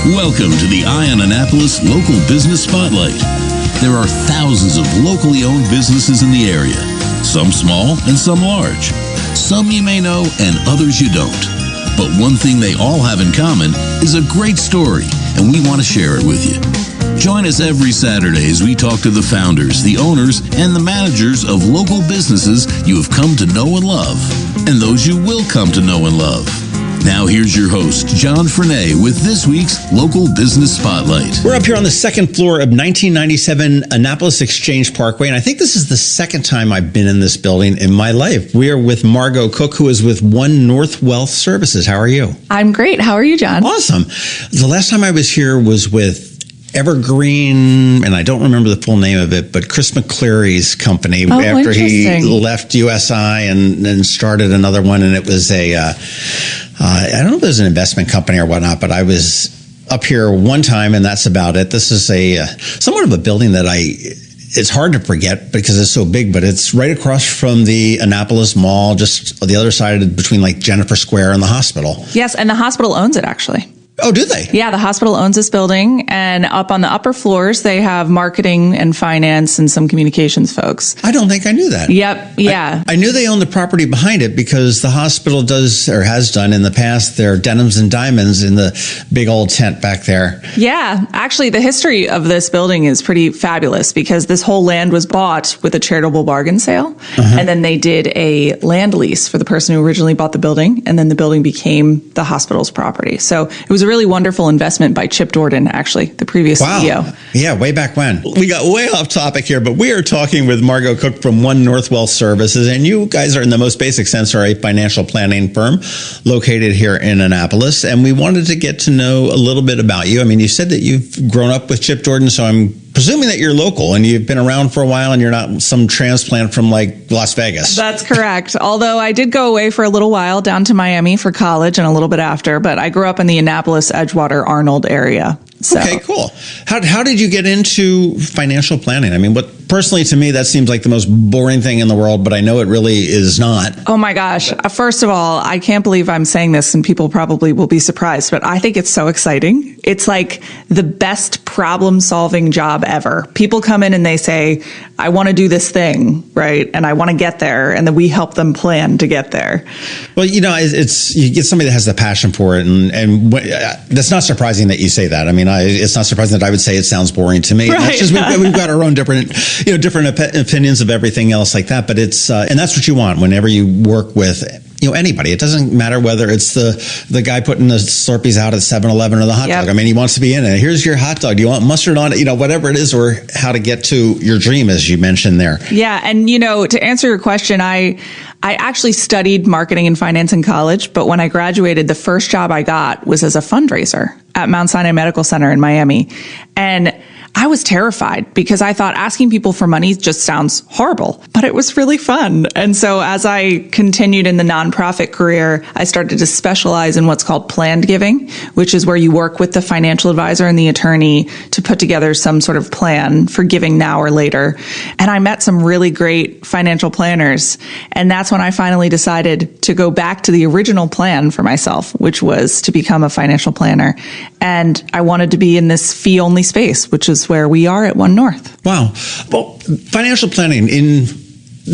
Welcome to the Eye on Annapolis Local Business Spotlight. There are thousands of locally owned businesses in the area, some small and some large. Some you may know and others you don't. But one thing they all have in common is a great story, and we want to share it with you. Join us every Saturday as we talk to the founders, the owners, and the managers of local businesses you have come to know and love, and those you will come to know and love. Now here's your host, John Frenay, with this week's Local Business Spotlight. We're up here on the second floor of 1997 Annapolis Exchange Parkway, and I think this is the second time I've been in this building in my life. We are with Margo Cook, who is with One North Wealth Services. How are you? I'm great. How are you, John? Awesome. The last time I was here was with Evergreen, and I don't remember the full name of it, but Chris McCleary's company after he left USI and started another one, and it was I don't know if it was an investment company or whatnot, but I was up here one time, and that's about it. This is somewhat of a building that it's hard to forget because it's so big, but it's right across from the Annapolis Mall, just the other side between like Jennifer Square and the hospital. Yes, and the hospital owns it, actually. Oh, do they? Yeah, the hospital owns this building, and up on the upper floors, they have marketing and finance and some communications folks. I don't think I knew that. Yep, yeah. I knew they owned the property behind it because the hospital does, or has done in the past, their denims and diamonds in the big old tent back there. Yeah, actually, the history of this building is pretty fabulous because this whole land was bought with a charitable bargain sale, and then they did a land lease for the person who originally bought the building, and then the building became the hospital's property. So it was a really wonderful investment by Chip Dordan, actually, the previous CEO. Yeah, way back when. We got way off topic here, but we are talking with Margo Cook from One North Wealth Services, and you guys are, in the most basic sense, are a financial planning firm located here in Annapolis, and we wanted to get to know a little bit about you. I mean, you said that you've grown up with Chip Dordan, so I'm presuming that you're local and you've been around for a while and you're not some transplant from like Las Vegas. That's correct. Although I did go away for a little while down to Miami for college and a little bit after, but I grew up in the Annapolis, Edgewater, Arnold area. So. Okay, cool. How did you get into financial planning? I mean, personally to me, that seems like the most boring thing in the world, but I know it really is not. Oh my gosh. First of all, I can't believe I'm saying this and people probably will be surprised, but I think it's so exciting. It's like the best problem solving job ever. People come in and they say, I want to do this thing, right? And I want to get there. And then we help them plan to get there. Well, you know, you get somebody that has the passion for it. And that's not surprising that you say that. I mean, it's not surprising that I would say it sounds boring to me. Right. That's just, we've got our own different opinions of everything else like that. But it's, and that's what you want whenever you work with, anybody. It doesn't matter whether it's the guy putting the Slurpees out at 7-Eleven or the hot dog. I mean, he wants to be in it. Here's your hot dog. Do you want mustard on it? Whatever it is, or how to get to your dream, as you mentioned there. Yeah. And, to answer your question, I actually studied marketing and finance in college, but when I graduated, the first job I got was as a fundraiser at Mount Sinai Medical Center in Miami. And I was terrified because I thought asking people for money just sounds horrible, but it was really fun. And so as I continued in the nonprofit career, I started to specialize in what's called planned giving, which is where you work with the financial advisor and the attorney to put together some sort of plan for giving now or later. And I met some really great financial planners. And that's when I finally decided to go back to the original plan for myself, which was to become a financial planner. And I wanted to be in this fee-only space, which is where we are at One North. Wow. Well, financial planning in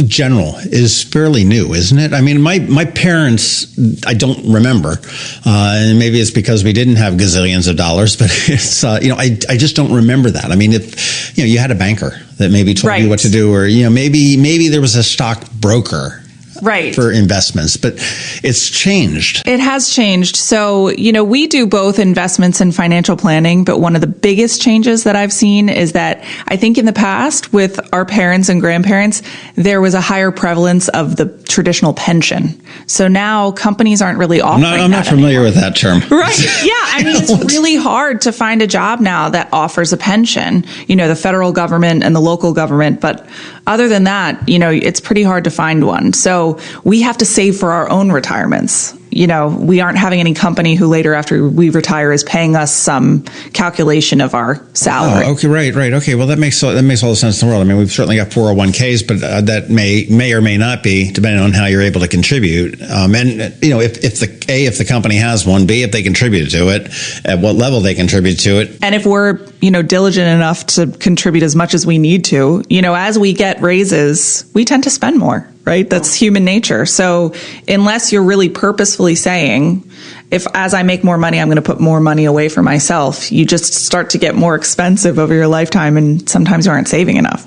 general is fairly new, isn't it? I mean, my parents, I don't remember, and maybe it's because we didn't have gazillions of dollars, but it's, I just don't remember that. I mean, if, you had a banker that maybe told you what to do, or, maybe there was a stock broker. Right. For investments, but it's changed. It has changed. So, we do both investments and financial planning, but one of the biggest changes that I've seen is that I think in the past with our parents and grandparents, there was a higher prevalence of the traditional pension. So now companies aren't really offering I'm not familiar with that term. Right. Yeah. I mean, it's really hard to find a job now that offers a pension, the federal government and the local government. But other than that, it's pretty hard to find one. So we have to save for our own retirements. we aren't having any company who later after we retire is paying us some calculation of our salary. Oh, okay, right. Okay, well that makes all the sense in the world. I mean, we've certainly got 401ks, but that may or may not be depending on how you're able to contribute. If the company has one, B, if they contribute to it, at what level they contribute to it, and if we're diligent enough to contribute as much as we need to. As we get raises, we tend to spend more. Right? That's human nature. So unless you're really purposefully saying, if as I make more money, I'm going to put more money away for myself, you just start to get more expensive over your lifetime, and sometimes you aren't saving enough.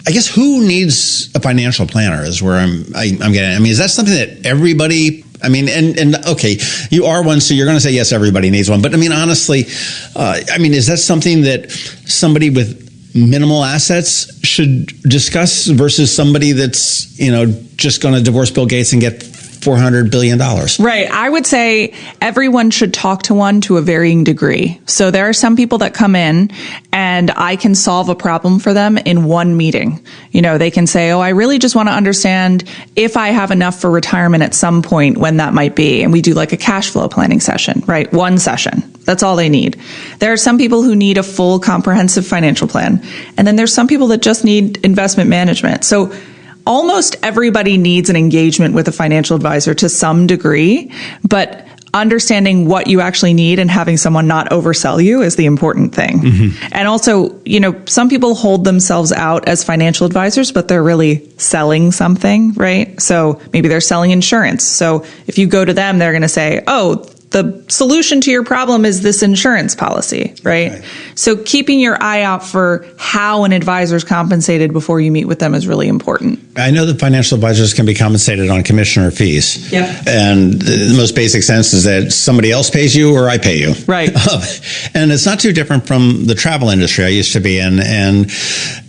I guess who needs a financial planner is where I'm getting. I mean, is that something that everybody? I mean, and okay, you are one, so you're going to say yes, everybody needs one. But I mean, honestly, is that something that somebody with minimal assets should discuss versus somebody that's, just going to divorce Bill Gates and get $400 billion? Right. I would say everyone should talk to one to a varying degree. So there are some people that come in and I can solve a problem for them in one meeting. They can say, I really just want to understand if I have enough for retirement at some point, when that might be. And we do like a cash flow planning session, right? One session. That's all they need. There are some people who need a full comprehensive financial plan. And then there's some people that just need investment management. So almost everybody needs an engagement with a financial advisor to some degree, but understanding what you actually need and having someone not oversell you is the important thing. Mm-hmm. And also, some people hold themselves out as financial advisors, but they're really selling something, right? So maybe they're selling insurance. So if you go to them, they're going to say, the solution to your problem is this insurance policy, right? So keeping your eye out for how an advisor is compensated before you meet with them is really important. I know that financial advisors can be compensated on commission or fees. Yep. And the most basic sense is that somebody else pays you or I pay you. Right. And it's not too different from the travel industry I used to be in. And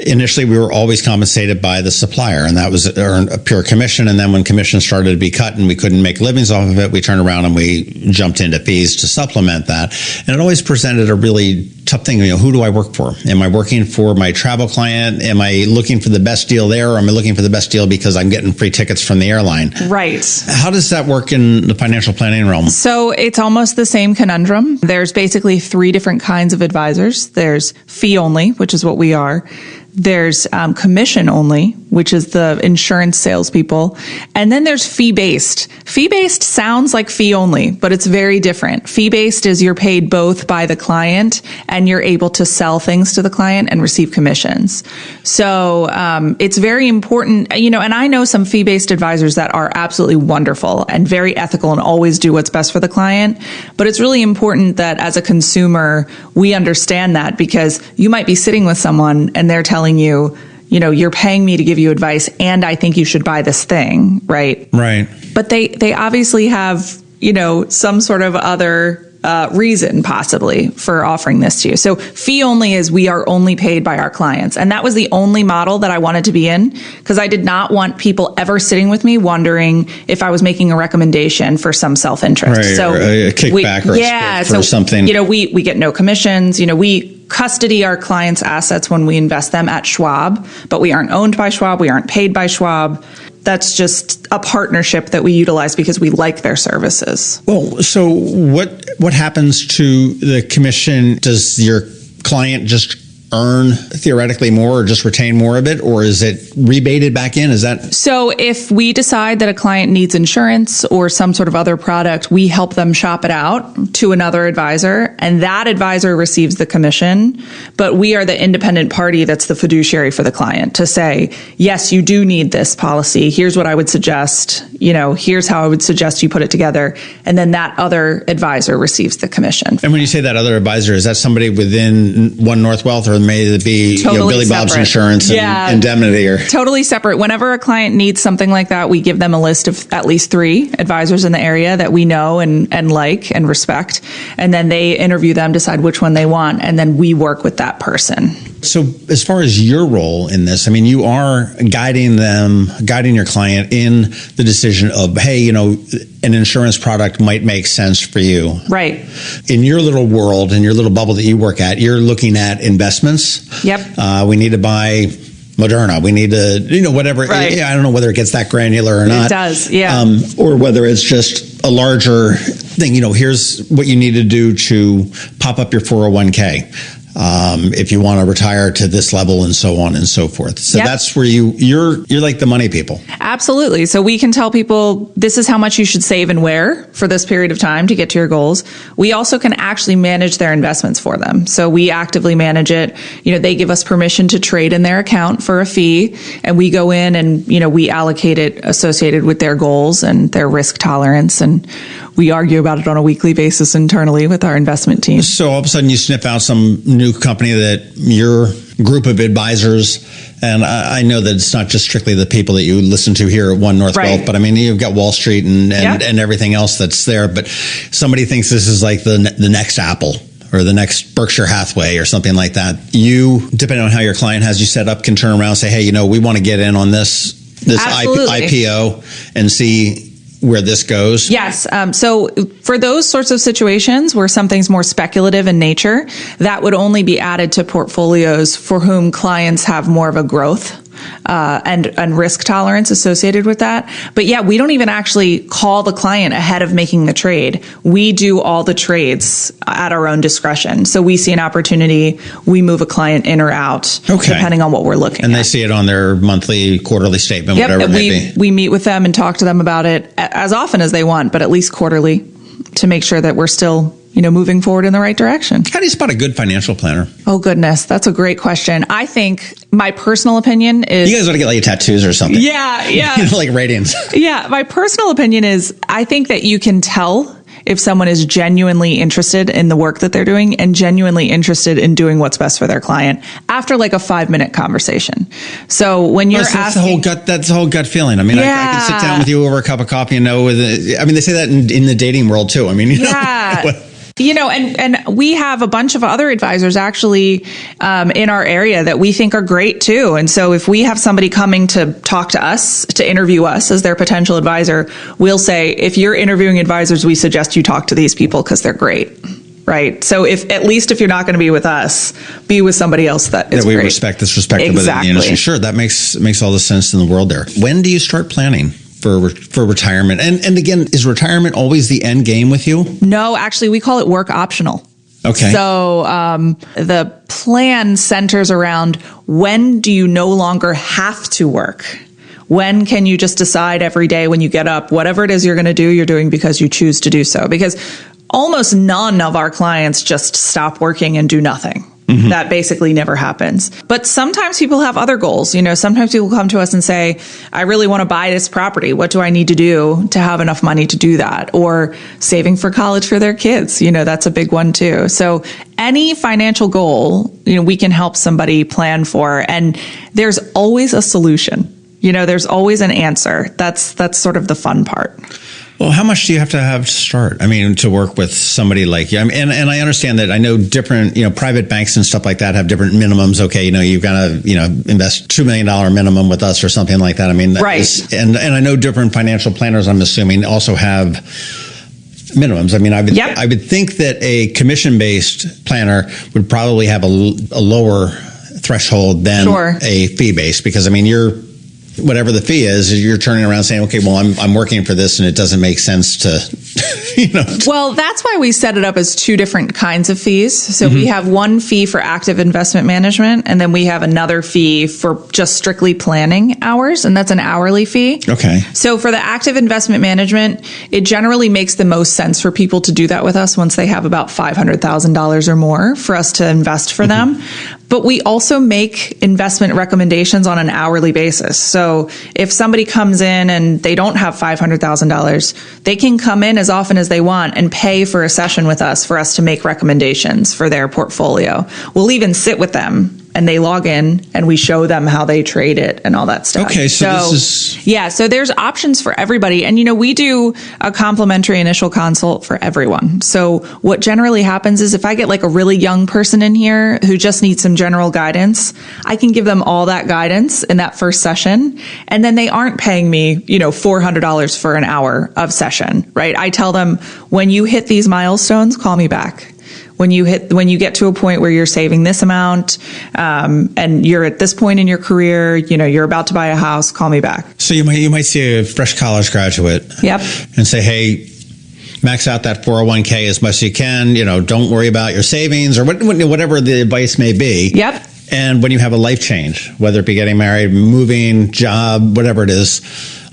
initially we were always compensated by the supplier, and that was a pure commission. And then when commission started to be cut and we couldn't make livings off of it, we turned around and we jumped into fees to supplement that. And it always presented a really tough thing. Who do I work for? Am I working for my travel client? Am I looking for the best deal there? Or am I looking for the best deal because I'm getting free tickets from the airline? Right. How does that work in the financial planning realm? So it's almost the same conundrum. There's basically 3 different kinds of advisors. There's fee only, which is what we are. There's commission only, which is the insurance salespeople. And then there's fee-based. Fee-based sounds like fee only, but it's very different. Fee-based is you're paid both by the client and you're able to sell things to the client and receive commissions. So it's very important, and I know some fee-based advisors that are absolutely wonderful and very ethical and always do what's best for the client. But it's really important that as a consumer, we understand that, because you might be sitting with someone and they're telling you, you're paying me to give you advice and I think you should buy this thing, right? Right. But they obviously have, some sort of other reason possibly for offering this to you. So fee only is we are only paid by our clients. And that was the only model that I wanted to be in, because I did not want people ever sitting with me wondering if I was making a recommendation for some self-interest. Right, so a kickback or something. We get no commissions. We custody our clients' assets when we invest them at Schwab, but we aren't owned by Schwab. We aren't paid by Schwab. That's just a partnership that we utilize because we like their services. Well, so what happens to the commission? Does your client just earn theoretically more or just retain more of it, or is it rebated back in? Is that so? If we decide that a client needs insurance or some sort of other product, we help them shop it out to another advisor, and that advisor receives the commission, but we are the independent party that's the fiduciary for the client to say, yes, you do need this policy. Here's what I would suggest. Here's how I would suggest you put it together. And then that other advisor receives the commission. And when you say that other advisor, is that somebody within One North Wealth, or may it be totally Billy Bob's separate. Insurance and Indemnity? Or totally separate. Whenever a client needs something like that, we give them a list of at least 3 advisors in the area that we know and like and respect. And then they interview them, decide which one they want, and then we work with that person. So as far as your role in this, you are guiding your client in the decision of, hey, an insurance product might make sense for you. Right. In your little world, in your little bubble that you work at, you're looking at investments. Yep. We need to buy Moderna. We need to, whatever. Right. I don't know whether it gets that granular or not. It does, yeah. Or whether it's just, a larger thing. Here's what you need to do to pop up your 401k. If you want to retire to this level and so on and so forth. So that's where you're like the money people. Absolutely. So we can tell people this is how much you should save and where for this period of time to get to your goals. We also can actually manage their investments for them. So we actively manage it. They give us permission to trade in their account for a fee, and we go in and, we allocate it associated with their goals and their risk tolerance. And we argue about it on a weekly basis internally with our investment team. So all of a sudden you sniff out some new company that your group of advisors, and I know that it's not just strictly the people that you listen to here at One North Wealth, but I mean, you've got Wall Street and everything else that's there. But somebody thinks this is like the next Apple or the next Berkshire Hathaway or something like that. You, depending on how your client has you set up, can turn around and say, hey, we want to get in on this IPO and see where this goes? Yes. So for those sorts of situations where something's more speculative in nature, that would only be added to portfolios for whom clients have more of a growth and risk tolerance associated with that. But we don't even actually call the client ahead of making the trade. We do all the trades at our own discretion. So we see an opportunity, we move a client in or out, depending on what we're looking at. And they see it on their monthly, quarterly statement, whatever it may be. We meet with them and talk to them about it as often as they want, but at least quarterly, to make sure that we're still moving forward in the right direction. How do you spot a good financial planner? Oh, goodness. That's a great question. I think my personal opinion is... You guys ought to get like tattoos or something. Yeah. Like ratings. Yeah. My personal opinion is I think that you can tell if someone is genuinely interested in the work that they're doing and genuinely interested in doing what's best for their client after like a 5-minute conversation. So when you're asking... That's the whole gut feeling. I mean, I can sit down with you over a cup of coffee and they say that in the dating world too. I mean, and we have a bunch of other advisors actually in our area that we think are great too. And so if we have somebody coming to talk to us, to interview us as their potential advisor, we'll say, if you're interviewing advisors, we suggest you talk to these people because they're great. Right. So if you're not going to be with us, be with somebody else that is we great. Respect this respectable in the industry. Sure. That makes all the sense in the world there. When do you start planning for retirement? And again, is retirement always the end game with you? No, actually, we call it work optional. Okay. So the plan centers around, when do you no longer have to work? When can you just decide every day when you get up, whatever it is you're going to do, you're doing because you choose to do so? Because almost none of our clients just stop working and do nothing. Mm-hmm. That basically never happens. But sometimes people have other goals. Sometimes people come to us and say, I really want to buy this property. What do I need to do to have enough money to do that? Or saving for college for their kids. That's a big one too. So any financial goal, we can help somebody plan for, and there's always a solution. There's always an answer. That's sort of the fun part. Well, how much do you have to start? I mean, to work with somebody like you. I mean, and I understand that. I know different, private banks and stuff like that have different minimums. Okay, you've got to, invest $2 million minimum with us or something like that. I mean, right. And I know different financial planners, I'm assuming, also have minimums. I mean, I would think that a commission-based planner would probably have a lower threshold than a fee-based, because I mean, whatever the fee is, you're turning around saying, okay, well, I'm working for this and it doesn't make sense to, Well, that's why we set it up as two different kinds of fees. So we have one fee for active investment management, and then we have another fee for just strictly planning hours, and that's an hourly fee. Okay. So for the active investment management, it generally makes the most sense for people to do that with us once they have about $500,000 or more for us to invest for them. But we also make investment recommendations on an hourly basis. So if somebody comes in and they don't have $500,000, they can come in as often as they want and pay for a session with us for us to make recommendations for their portfolio. We'll even sit with them and they log in and we show them how they trade it and all that stuff. Okay, so this is... Yeah, so there's options for everybody. And, we do a complimentary initial consult for everyone. So what generally happens is if I get like a really young person in here who just needs some general guidance, I can give them all that guidance in that first session. And then they aren't paying me, $400 for an hour of session, right? I tell them, when you hit these milestones, call me back. When you get to a point where you're saving this amount, and you're at this point in your career, you're about to buy a house, call me back. So you might see a fresh college graduate. Yep. And say, hey, max out that 401k as much as you can. Don't worry about your savings or whatever the advice may be. Yep. And when you have a life change, whether it be getting married, moving, job, whatever it is,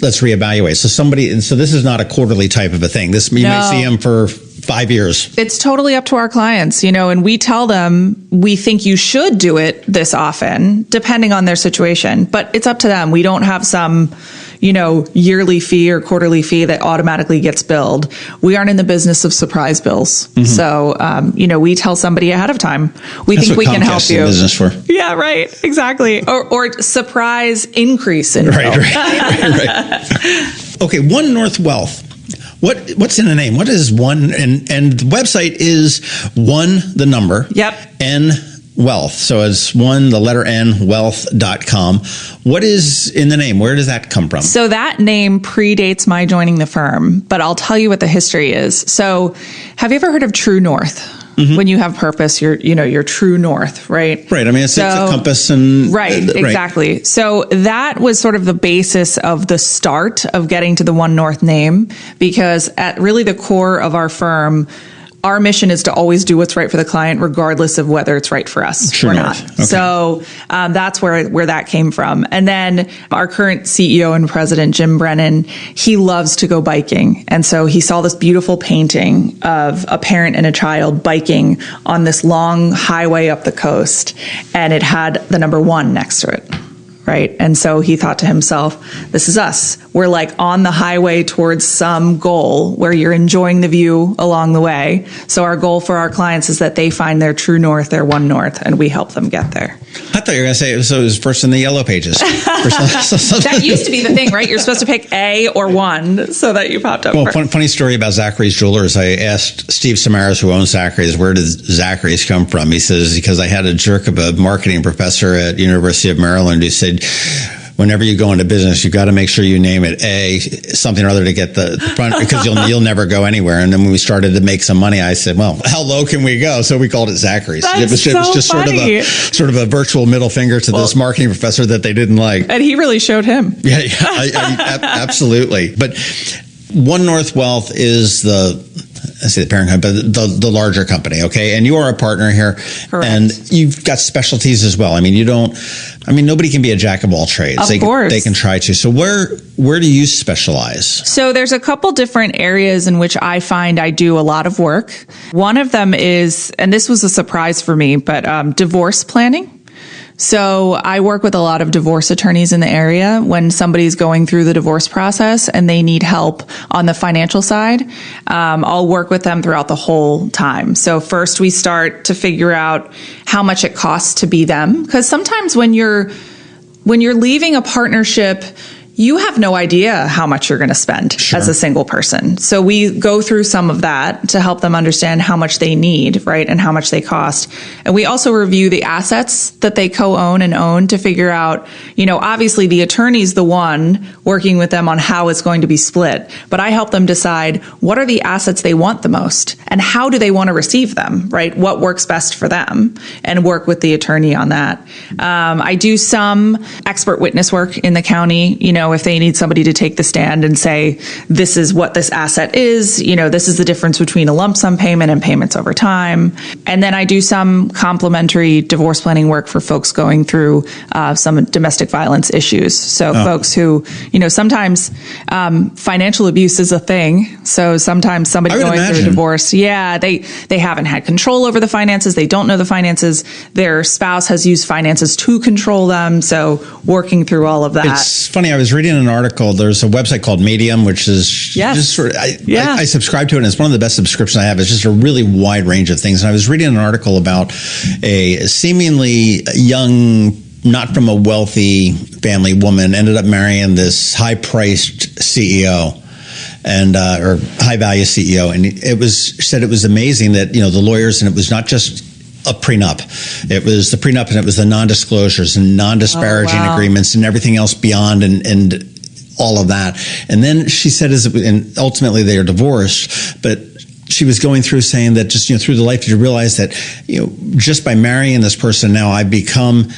let's reevaluate. So this is not a quarterly type of a thing. You may see them for 5 years. It's totally up to our clients, and we tell them we think you should do it this often, depending on their situation, but it's up to them. We don't have some, yearly fee or quarterly fee that automatically gets billed. We aren't in the business of surprise bills. Mm-hmm. So, we tell somebody ahead of time, That's think we Comcast can help you. Business for. Yeah, right. Exactly. Or surprise increase in bill. Right. Okay. One North Wealth. What's in the name? What is one? And the website is one, the number. Yep. N Wealth. So it's one, the letter N, wealth.com. What is in the name? Where does that come from? So that name predates my joining the firm, but I'll tell you what the history is. So have you ever heard of True North? Mm-hmm. When you have purpose, you're true north, right? Right. I mean, it's a compass and... Right, exactly. Right. So that was sort of the basis of the start of getting to the One North name, because at really the core of our firm, our mission is to always do what's right for the client, regardless of whether it's right for us or not. Okay. So that's where that came from. And then our current CEO and president, Jim Brennan, he loves to go biking. And so he saw this beautiful painting of a parent and a child biking on this long highway up the coast. And it had the number 1 next to it. Right. And so he thought to himself, this is us. We're like on the highway towards some goal where you're enjoying the view along the way. So our goal for our clients is that they find their true north, their one north, and we help them get there. I thought you were going to say it was first in the yellow pages. That used to be the thing, right? You're supposed to pick A or 1 so that you popped up. Well, funny story about Zachary's Jewelers. I asked Steve Samaras, who owns Zachary's, where did Zachary's come from? He says, because I had a jerk of a marketing professor at University of Maryland who said, whenever you go into business, you've got to make sure you name it something or other to get the front, because you'll never go anywhere. And then when we started to make some money, I said, well, how low can we go? So we called it Zachary's. It was just funny. sort of a virtual middle finger to this marketing professor that they didn't like. And he really showed him. Yeah, absolutely. But One North Wealth is the parent company, but the larger company, okay? And you are a partner here. Correct. And you've got specialties as well. I mean, nobody can be a jack of all trades. Of course. They can try to. So where do you specialize? So there's a couple different areas in which I find I do a lot of work. One of them is, and this was a surprise for me, but divorce planning. So I work with a lot of divorce attorneys in the area when somebody's going through the divorce process and they need help on the financial side. I'll work with them throughout the whole time. So first we start to figure out how much it costs to be them. Because sometimes when you're leaving a partnership, you have no idea how much you're going to spend as a single person. So we go through some of that to help them understand how much they need, right, and how much they cost. And we also review the assets that they co-own and own to figure out, obviously the attorney's the one working with them on how it's going to be split. But I help them decide what are the assets they want the most and how do they want to receive them, right? What works best for them, and work with the attorney on that. I do some expert witness work in the county, if they need somebody to take the stand and say, this is what this asset is, this is the difference between a lump sum payment and payments over time. And then I do some complementary divorce planning work for folks going through some domestic violence issues. So folks who, sometimes financial abuse is a thing. So sometimes somebody going through a divorce, they haven't had control over the finances. They don't know the finances. Their spouse has used finances to control them. So working through all of that. It's funny. I was reading an article. There's a website called Medium, which is just sort of, I subscribe to it, and it's one of the best subscriptions I have. It's just a really wide range of things. And I was reading an article about a seemingly young, not from a wealthy family woman, ended up marrying this high-priced CEO. And or high-value CEO. And said it was amazing that, the lawyers, and it was not just a prenup. It was the prenup, and it was the non-disclosures and non-disparaging agreements and everything else beyond and all of that. And then she said, and ultimately they are divorced, but she was going through saying that just, through the life, you realize that, just by marrying this person now, I've become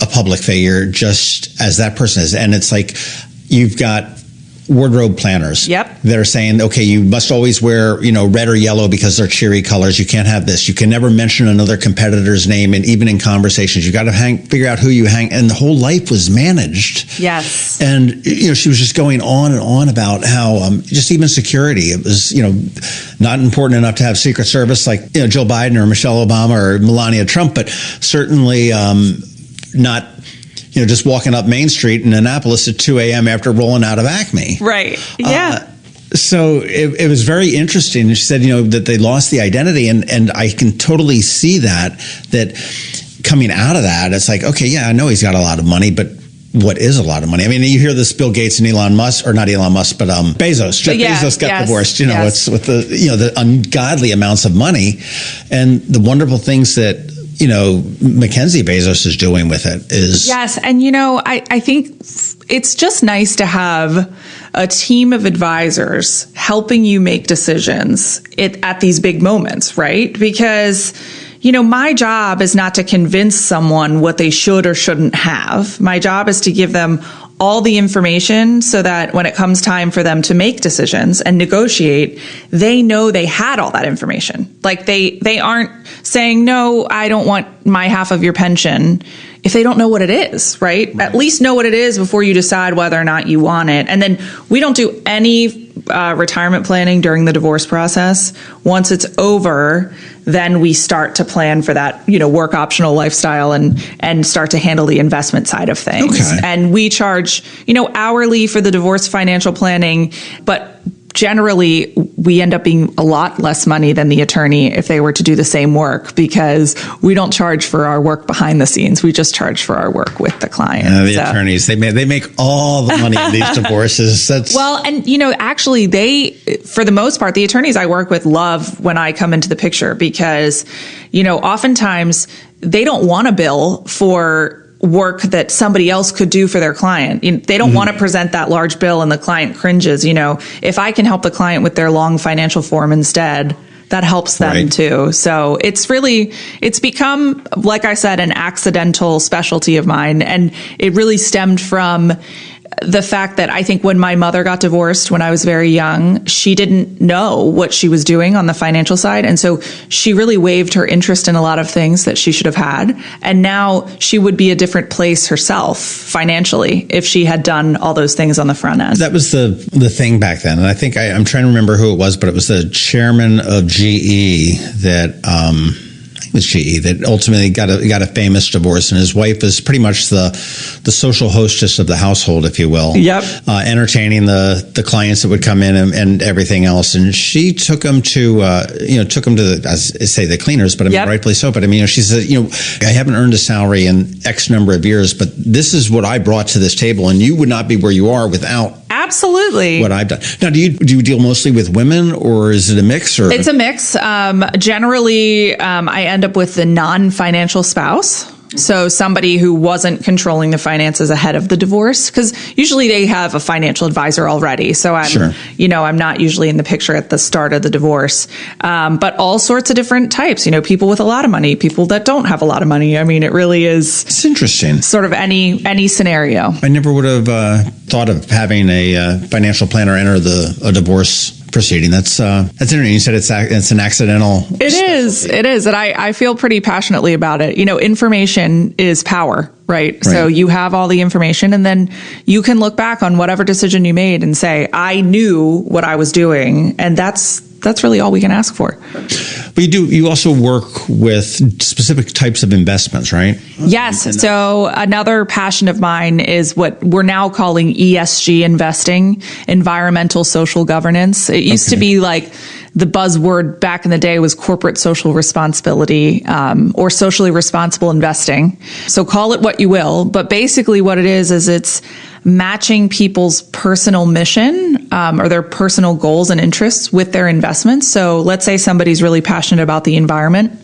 a public figure just as that person is. And it's like, you've got wardrobe planners. Yep. They're saying, okay, you must always wear, red or yellow because they're cheery colors. You can't have this. You can never mention another competitor's name, and even in conversations, you got to figure out who you hang. And the whole life was managed. Yes. And she was just going on and on about how just even security. It was not important enough to have Secret Service like Joe Biden or Michelle Obama or Melania Trump, but certainly not. Just walking up Main Street in Annapolis at 2 a.m. after rolling out of Acme. Right. Yeah. So it was very interesting. She said, that they lost the identity. And I can totally see that coming out of that, it's like, okay, yeah, I know he's got a lot of money, but what is a lot of money? I mean, you hear this Bill Gates and Elon Musk, or not Elon Musk, but Bezos. Jeff Bezos got divorced. It's with the ungodly amounts of money and the wonderful things that Mackenzie Bezos is doing with it is. Yes. And, I think it's just nice to have a team of advisors helping you make decisions at these big moments, right? Because, my job is not to convince someone what they should or shouldn't have. My job is to give them all the information so that when it comes time for them to make decisions and negotiate, they know they had all that information. Like they aren't saying, no, I don't want my half of your pension if they don't know what it is, right? At least know what it is before you decide whether or not you want it. And then we don't do any retirement planning during the divorce process. Once it's over, then we start to plan for that, work optional lifestyle and start to handle the investment side of things. Okay. And we charge, hourly for the divorce financial planning, but generally we end up being a lot less money than the attorney if they were to do the same work, because we don't charge for our work behind the scenes. We just charge for our work with the client. Attorneys, they make all the money in these divorces. Well, and actually for the most part, the attorneys I work with love when I come into the picture, because, oftentimes they don't want to bill for work that somebody else could do for their client. They don't want to present that large bill and the client cringes. If I can help the client with their long financial form instead, that helps them too. So it's become, like I said, an accidental specialty of mine. And it really stemmed from the fact that I think when my mother got divorced when I was very young, she didn't know what she was doing on the financial side. And so she really waived her interest in a lot of things that she should have had. And now she would be a different place herself financially if she had done all those things on the front end. That was the thing back then. And I think I'm trying to remember who it was, but it was the chairman of GE that ultimately got a famous divorce, and his wife is pretty much the social hostess of the household, if you will. Yep. Entertaining the clients that would come in and everything else. And she took him to the cleaners, but rightfully so. But she said, I haven't earned a salary in X number of years, but this is what I brought to this table, and you would not be where you are without. Absolutely. What I've done. Now, do you deal mostly with women, or is it a mix? Or it's a mix. Generally, I end up with the non-financial spouse. So somebody who wasn't controlling the finances ahead of the divorce, because usually they have a financial advisor already. So I'm not usually in the picture at the start of the divorce. But all sorts of different types, people with a lot of money, people that don't have a lot of money. It really is. It's interesting. Sort of any scenario. I never would have thought of having a financial planner enter a divorce proceeding. That's interesting. You said it's an accidental. It is. And I feel pretty passionately about it. Information is power, right? So you have all the information, and then you can look back on whatever decision you made and say, I knew what I was doing. And that's really all we can ask for. But you also work with specific types of investments, right? Yes. So another passion of mine is what we're now calling ESG investing, environmental social governance. It used to be like the buzzword back in the day was corporate social responsibility, or socially responsible investing. So call it what you will, but basically what it is it's matching people's personal mission, or their personal goals and interests with their investments. So let's say somebody's really passionate about the environment.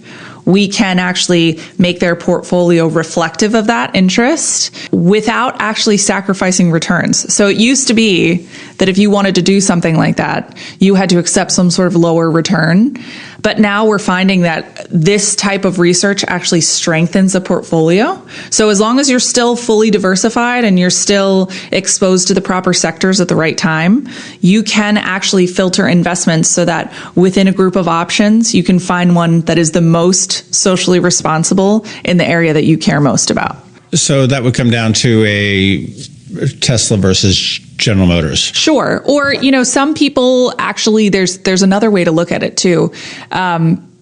We can actually make their portfolio reflective of that interest without actually sacrificing returns. So it used to be that if you wanted to do something like that, you had to accept some sort of lower return. But now we're finding that this type of research actually strengthens a portfolio. So as long as you're still fully diversified and you're still exposed to the proper sectors at the right time, you can actually filter investments so that within a group of options, you can find one that is the most socially responsible in the area that you care most about. So that would come down to a Tesla versus General Motors. Sure. Or, some people actually, there's another way to look at it too.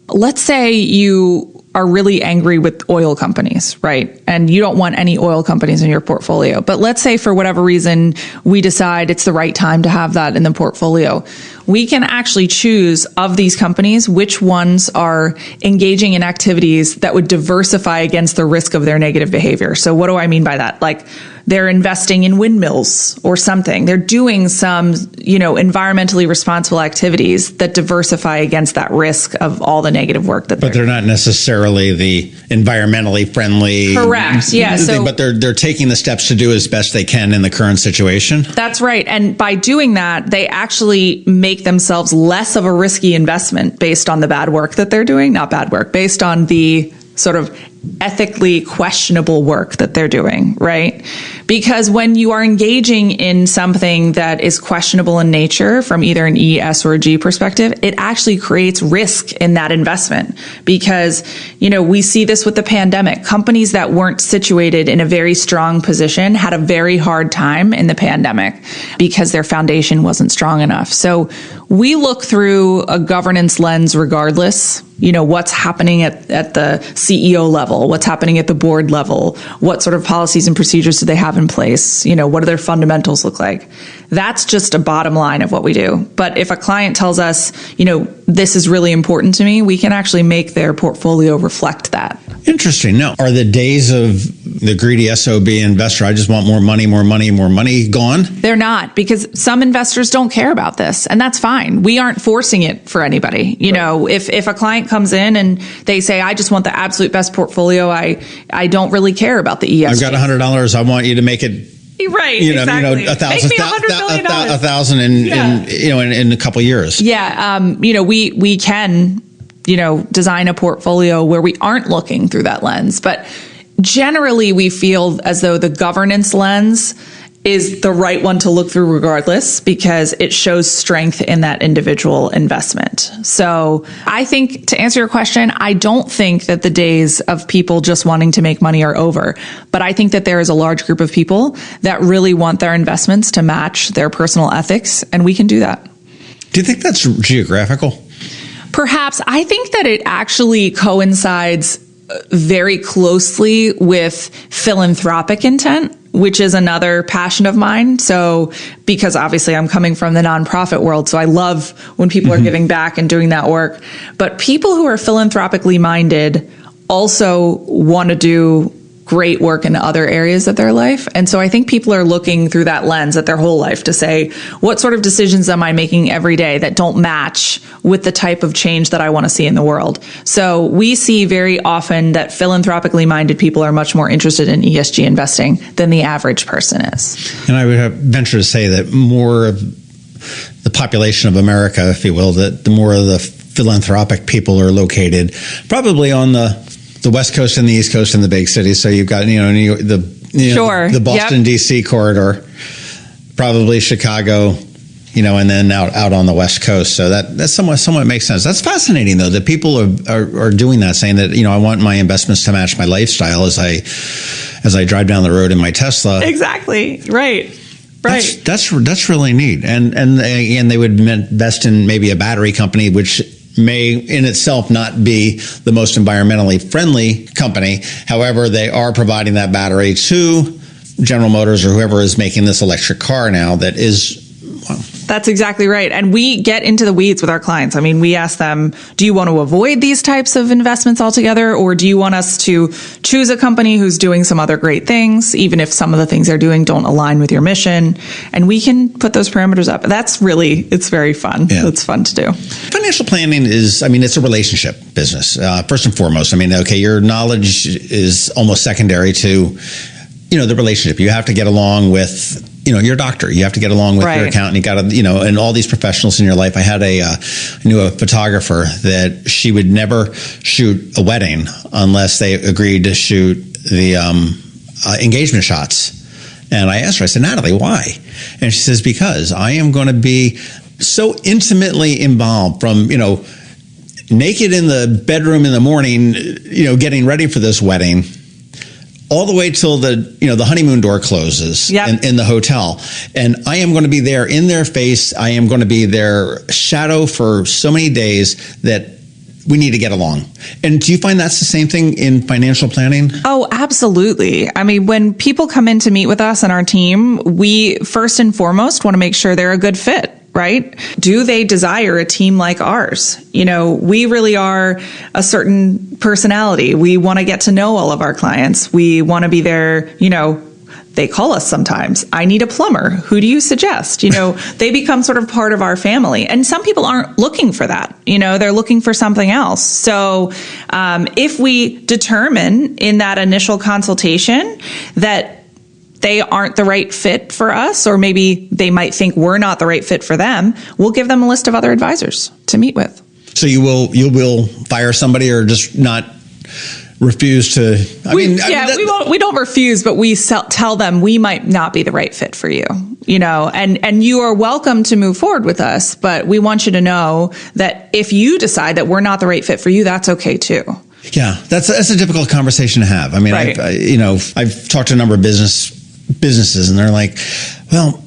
Let's say you are really angry with oil companies, right? And you don't want any oil companies in your portfolio. But let's say for whatever reason, we decide it's the right time to have that in the portfolio. We can actually choose of these companies which ones are engaging in activities that would diversify against the risk of their negative behavior. So what do I mean by that? Like they're investing in windmills or something. They're doing some, environmentally responsible activities that diversify against that risk of all the negative work that But they're not necessarily the environmentally friendly. Correct. Yeah. But they're taking the steps to do as best they can in the current situation. That's right. And by doing that, they actually make themselves less of a risky investment based on the bad work that they're doing. Not bad work, based on the sort of ethically questionable work that they're doing, right? Because when you are engaging in something that is questionable in nature from either an E, S, or a G perspective, it actually creates risk in that investment. Because, we see this with the pandemic. Companies that weren't situated in a very strong position had a very hard time in the pandemic because their foundation wasn't strong enough. So we look through a governance lens regardless. What's happening at the CEO level, what's happening at the board level, what sort of policies and procedures do they have in place? What do their fundamentals look like? That's just a bottom line of what we do. But if a client tells us, this is really important to me, we can actually make their portfolio reflect that. Interesting. Now, are the days of the greedy SOB investor, I just want more money, gone? They're not, because some investors don't care about this, and that's fine. We aren't forcing it for anybody. If a client comes in and they say, I just want the absolute best portfolio, I don't really care about the ESG. I've got $100. I want you to make it. Right. Exactly. $1,000 in a couple of years. Yeah. We can, design a portfolio where we aren't looking through that lens, but generally we feel as though the governance lens is the right one to look through regardless, because it shows strength in that individual investment. So I think, to answer your question, I don't think that the days of people just wanting to make money are over, but I think that there is a large group of people that really want their investments to match their personal ethics, and we can do that. Do you think that's geographical? Perhaps. I think that it actually coincides very closely with philanthropic intent, which is another passion of mine. So, because obviously I'm coming from the nonprofit world, so I love when people are giving back and doing that work. But people who are philanthropically minded also want to do great work in other areas of their life. And so I think people are looking through that lens at their whole life to say, what sort of decisions am I making every day that don't match with the type of change that I want to see in the world? So we see very often that philanthropically minded people are much more interested in ESG investing than the average person is. And I would venture to say that more of the population of America, if you will, that the more of the philanthropic people are located probably on the West Coast and the East Coast and the big cities. So you've got, the Boston, D.C. corridor, probably Chicago, and then out on the West Coast. So that somewhat makes sense. That's fascinating, though, that people are doing that, saying that, I want my investments to match my lifestyle as I drive down the road in my Tesla. Exactly. Right. Right. That's really neat. And they would invest in maybe a battery company, which may in itself not be the most environmentally friendly company. However, they are providing that battery to General Motors or whoever is making this electric car now that is. Well, that's exactly right. And we get into the weeds with our clients. I mean, we ask them, do you want to avoid these types of investments altogether? Or do you want us to choose a company who's doing some other great things, even if some of the things they're doing don't align with your mission? And we can put those parameters up. It's very fun. Yeah. It's fun to do. Financial planning is, it's a relationship business. First and foremost, your knowledge is almost secondary to, the relationship. You have to get along with you're a doctor. You have to get along with your accountant. You got to, and all these professionals in your life. I knew a photographer that she would never shoot a wedding unless they agreed to shoot the engagement shots. And I asked her, I said, Natalie, why? And she says, because I am going to be so intimately involved from, naked in the bedroom in the morning, getting ready for this wedding, all the way till the honeymoon door closes in the hotel. And I am going to be there in their face. I am going to be their shadow for so many days that we need to get along. And do you find that's the same thing in financial planning? Oh, absolutely. I mean, when people come in to meet with us and our team, we first and foremost want to make sure they're a good fit. Right? Do they desire a team like ours? We really are a certain personality. We want to get to know all of our clients. We want to be there, they call us sometimes. I need a plumber. Who do you suggest? They become sort of part of our family. And some people aren't looking for that. They're looking for something else. So if we determine in that initial consultation that they aren't the right fit for us, or maybe they might think we're not the right fit for them, we'll give them a list of other advisors to meet with. So you will fire somebody or just not refuse to? We don't refuse, but we tell them we might not be the right fit for you, and you are welcome to move forward with us, but we want you to know that if you decide that we're not the right fit for you, that's okay too. Yeah, that's a difficult conversation to have. I mean, right. I've talked to a number of businesses, and they're like, well,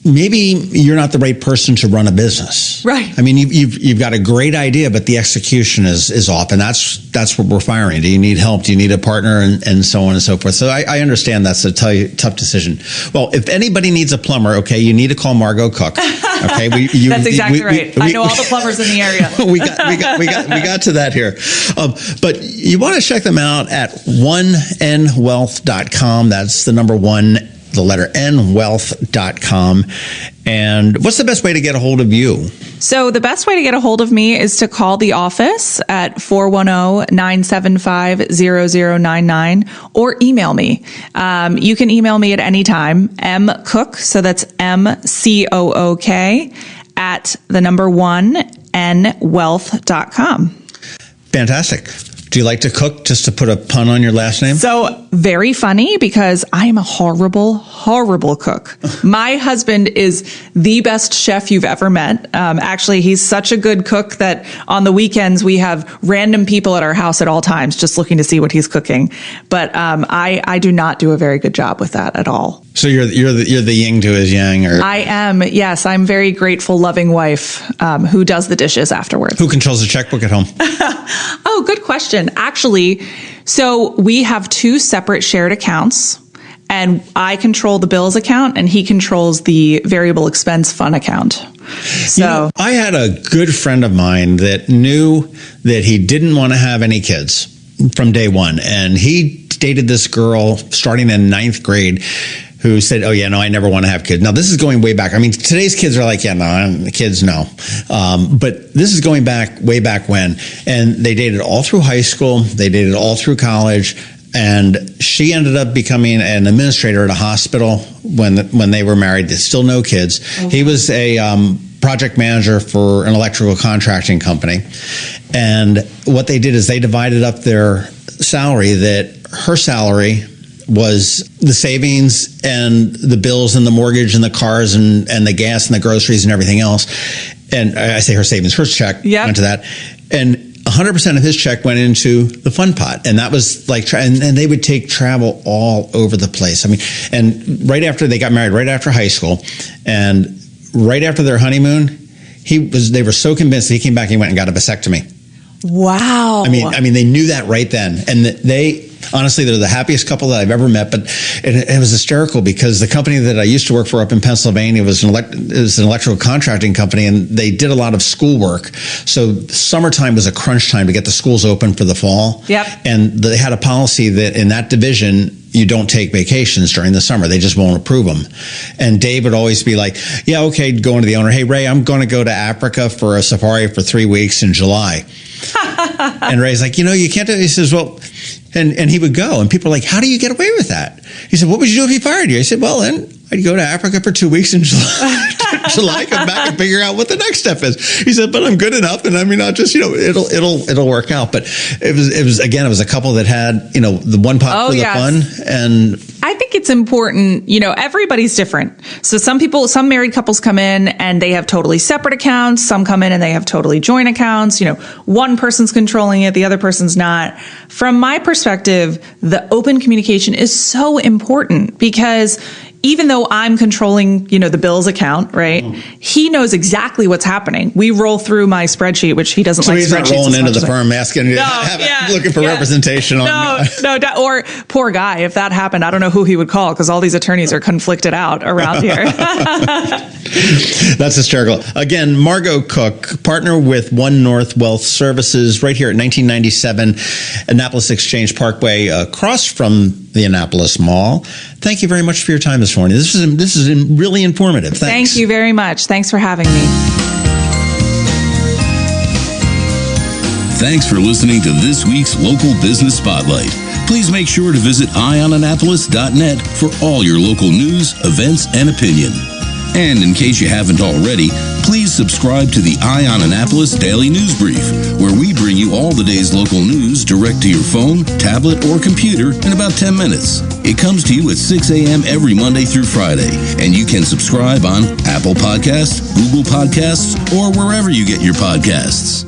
maybe you're not the right person to run a business. Right. I mean, you've got a great idea, but the execution is off, and that's what we're firing. Do you need help? Do you need a partner? And so on and so forth. So I understand that's a tough decision. Well, if anybody needs a plumber, okay, you need to call Margo Cook. Okay, that's exactly right. I know all the plumbers in the area. we got to that here. But you want to check them out at onenwealth.com. That's the number one, the letter nwealth.com. And what's the best way to get a hold of you? So the best way to get a hold of me is to call the office at 410-975-0099 or email me. You can email me at any time, mcook, so that's MCOOK, at the number one, nwealth.com. Fantastic. Do you like to cook, just to put a pun on your last name? So very funny, because I am a horrible, horrible cook. My husband is the best chef you've ever met. Actually, he's such a good cook that on the weekends we have random people at our house at all times just looking to see what he's cooking. But I do not do a very good job with that at all. So you're the yin to his yang, or I am. Yes, I'm very grateful, loving wife who does the dishes afterwards. Who controls the checkbook at home? Oh, good question. Actually, so we have two separate shared accounts, and I control the bills account and he controls the variable expense fund account. So I had a good friend of mine that knew that he didn't want to have any kids from day one. And he dated this girl starting in 9th grade who said, oh, yeah, no, I never want to have kids. Now, this is going way back. I mean, today's kids are like, yeah, no, kids, no. But this is going back, way back when. And they dated all through high school. They dated all through college. And she ended up becoming an administrator at a hospital when they were married. There's still no kids. Mm-hmm. He was a project manager for an electrical contracting company. And what they did is they divided up their salary, that her salary was the savings and the bills and the mortgage and the cars and the gas and the groceries and everything else. And I say her savings, her check went to that. And 100% of his check went into the fund pot. And that was like, and they would take travel all over the place. I mean, and right after they got married, right after high school, and right after their honeymoon, they were so convinced that he came back and he went and got a vasectomy. Wow. I mean, they knew that right then. And honestly, they're the happiest couple that I've ever met. But it was hysterical because the company that I used to work for up in Pennsylvania was an electrical contracting company, and they did a lot of schoolwork. So summertime was a crunch time to get the schools open for the fall. Yep. And they had a policy that in that division, you don't take vacations during the summer. They just won't approve them. And Dave would always be like, yeah, okay, going to the owner, hey, Ray, I'm going to go to Africa for a safari for 3 weeks in July. And Ray's like, you can't do it. He says, well, and he would go. And people are like, how do you get away with that? He said, what would you do if he fired you? I said, well, then I'd go to Africa for 2 weeks in July, come back and figure out what the next step is. He said, but I'm good enough. And I mean, not just, it'll work out. But it was a couple that had, the one pot for the fun. And I think it's important, everybody's different. So some married couples come in and they have totally separate accounts. Some come in and they have totally joint accounts. One person's controlling it, the other person's not. From my perspective, the open communication is so important because even though I'm controlling, the bills account, right? He knows exactly what's happening. We roll through my spreadsheet, which he doesn't like. So he's not rolling into the firm asking, looking for representation on. No. Or poor guy, if that happened, I don't know who he would call because all these attorneys are conflicted out around here. That's hysterical. Again, Margo Cook, partner with One North Wealth Services, right here at 1997 Annapolis Exchange Parkway, across from the Annapolis Mall. Thank you very much for your time this morning. This is really informative. Thanks. Thank you very much. Thanks for having me. Thanks for listening to this week's Local Business Spotlight. Please make sure to visit eyeonannapolis.net for all your local news, events, and opinion. And in case you haven't already, please subscribe to the Eye on Annapolis Daily News Brief, where we bring you all the day's local news direct to your phone, tablet, or computer in about 10 minutes. It comes to you at 6 a.m. every Monday through Friday, and you can subscribe on Apple Podcasts, Google Podcasts, or wherever you get your podcasts.